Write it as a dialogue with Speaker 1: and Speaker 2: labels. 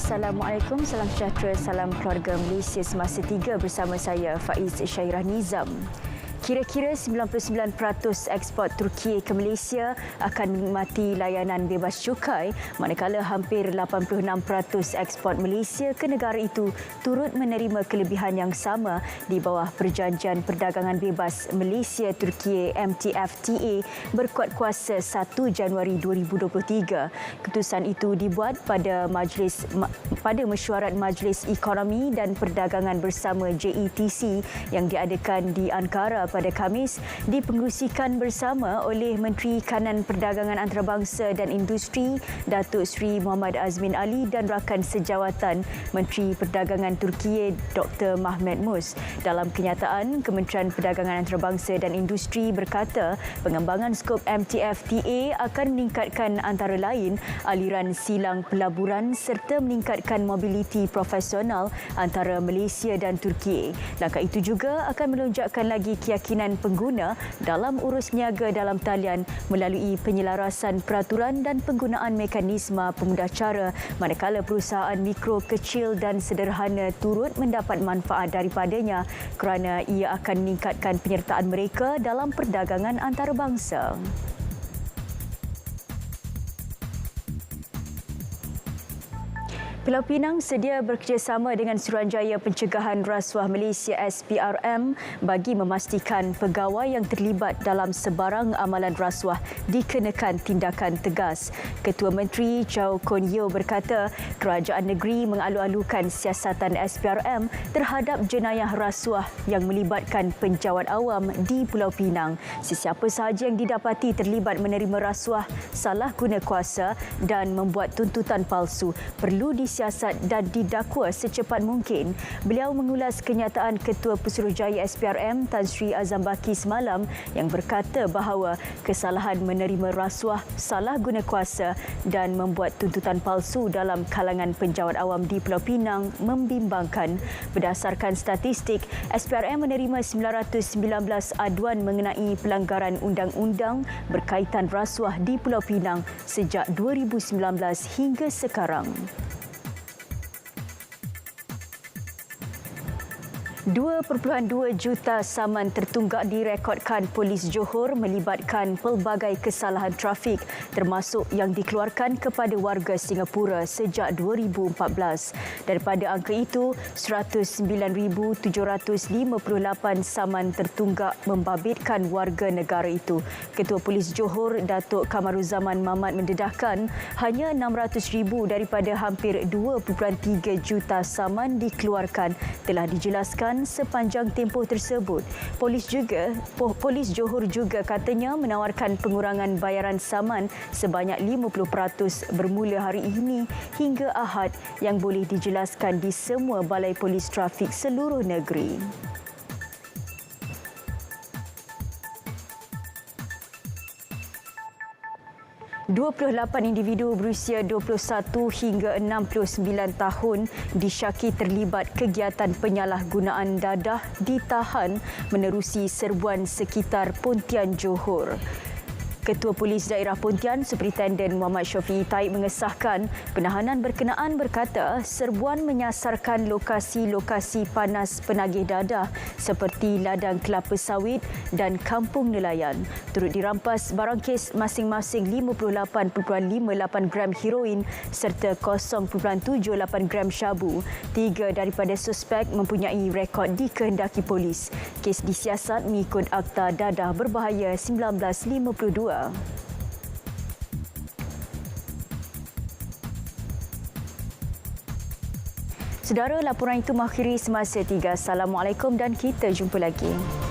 Speaker 1: Assalamualaikum, salam sejahtera, salam keluarga Malaysia semasa 3 bersama saya Faiz Syairah Nizam. Kira-kira 99% ekspor Turki ke Malaysia akan menikmati layanan bebas cukai, manakala hampir 86% ekspor Malaysia ke negara itu turut menerima kelebihan yang sama di bawah Perjanjian Perdagangan Bebas Malaysia-Turki MTFTA berkuat kuasa 1 Januari 2023. Keputusan itu dibuat pada mesyuarat Majlis Ekonomi dan Perdagangan Bersama JETC yang diadakan di Ankara pada Khamis, dipengerusikan bersama oleh Menteri Kanan Perdagangan Antarabangsa dan Industri Datuk Seri Muhammad Azmin Ali dan rakan sejawatan Menteri Perdagangan Turki Dr. Mehmet Mus. Dalam kenyataan, Kementerian Perdagangan Antarabangsa dan Industri berkata pengembangan skop MTFTA akan meningkatkan antara lain aliran silang pelaburan serta meningkatkan mobiliti profesional antara Malaysia dan Turki. Langkah itu juga akan melonjakkan lagi keyakinan pengguna dalam urus niaga dalam talian melalui penyelarasan peraturan dan penggunaan mekanisme pemudacara, manakala perusahaan mikro, kecil dan sederhana turut mendapat manfaat daripadanya kerana ia akan meningkatkan penyertaan mereka dalam perdagangan antarabangsa. Pulau Pinang sedia bekerjasama dengan Suruhanjaya Pencegahan Rasuah Malaysia SPRM bagi memastikan pegawai yang terlibat dalam sebarang amalan rasuah dikenakan tindakan tegas. Ketua Menteri Chow Kon Yeow berkata kerajaan negeri mengalu-alukan siasatan SPRM terhadap jenayah rasuah yang melibatkan penjawat awam di Pulau Pinang. Sesiapa sahaja yang didapati terlibat menerima rasuah, salah guna kuasa dan membuat tuntutan palsu perlu disiasat dan didakwa secepat mungkin. Beliau mengulas kenyataan Ketua Pesuruhjaya SPRM Tan Sri Azam Baki semalam yang berkata bahawa kesalahan menerima rasuah, salah guna kuasa dan membuat tuntutan palsu dalam kalangan penjawat awam di Pulau Pinang membimbangkan. Berdasarkan statistik, SPRM menerima 919 aduan mengenai pelanggaran undang-undang berkaitan rasuah di Pulau Pinang sejak 2019 hingga sekarang. 2.2 juta saman tertunggak direkodkan Polis Johor melibatkan pelbagai kesalahan trafik termasuk yang dikeluarkan kepada warga Singapura sejak 2014. Daripada angka itu, 109,758 saman tertunggak membabitkan warga negara itu. Ketua Polis Johor Datuk Kamaruzaman Mamat mendedahkan hanya 600,000 daripada hampir 2.3 juta saman dikeluarkan telah dijelaskan sepanjang tempoh tersebut. Polis Johor juga katanya menawarkan pengurangan bayaran saman sebanyak 50% bermula hari ini hingga Ahad yang boleh dijelaskan di semua balai polis trafik seluruh negeri. 28 individu berusia 21 hingga 69 tahun disyaki terlibat kegiatan penyalahgunaan dadah ditahan menerusi serbuan sekitar Pontian Johor. Ketua Polis Daerah Pontian, Superintenden Muhammad Syafiee Taib mengesahkan penahanan berkenaan berkata serbuan menyasarkan lokasi-lokasi panas penagih dadah seperti ladang kelapa sawit dan kampung nelayan. Turut dirampas barang kes masing-masing 58.58 gram heroin serta 0.78 gram syabu. 3 daripada suspek mempunyai rekod dikehendaki polis. Kes disiasat mengikut Akta Dadah Berbahaya 1952. Saudara, laporan itu mengakhiri semasa 3. Assalamualaikum dan kita jumpa lagi.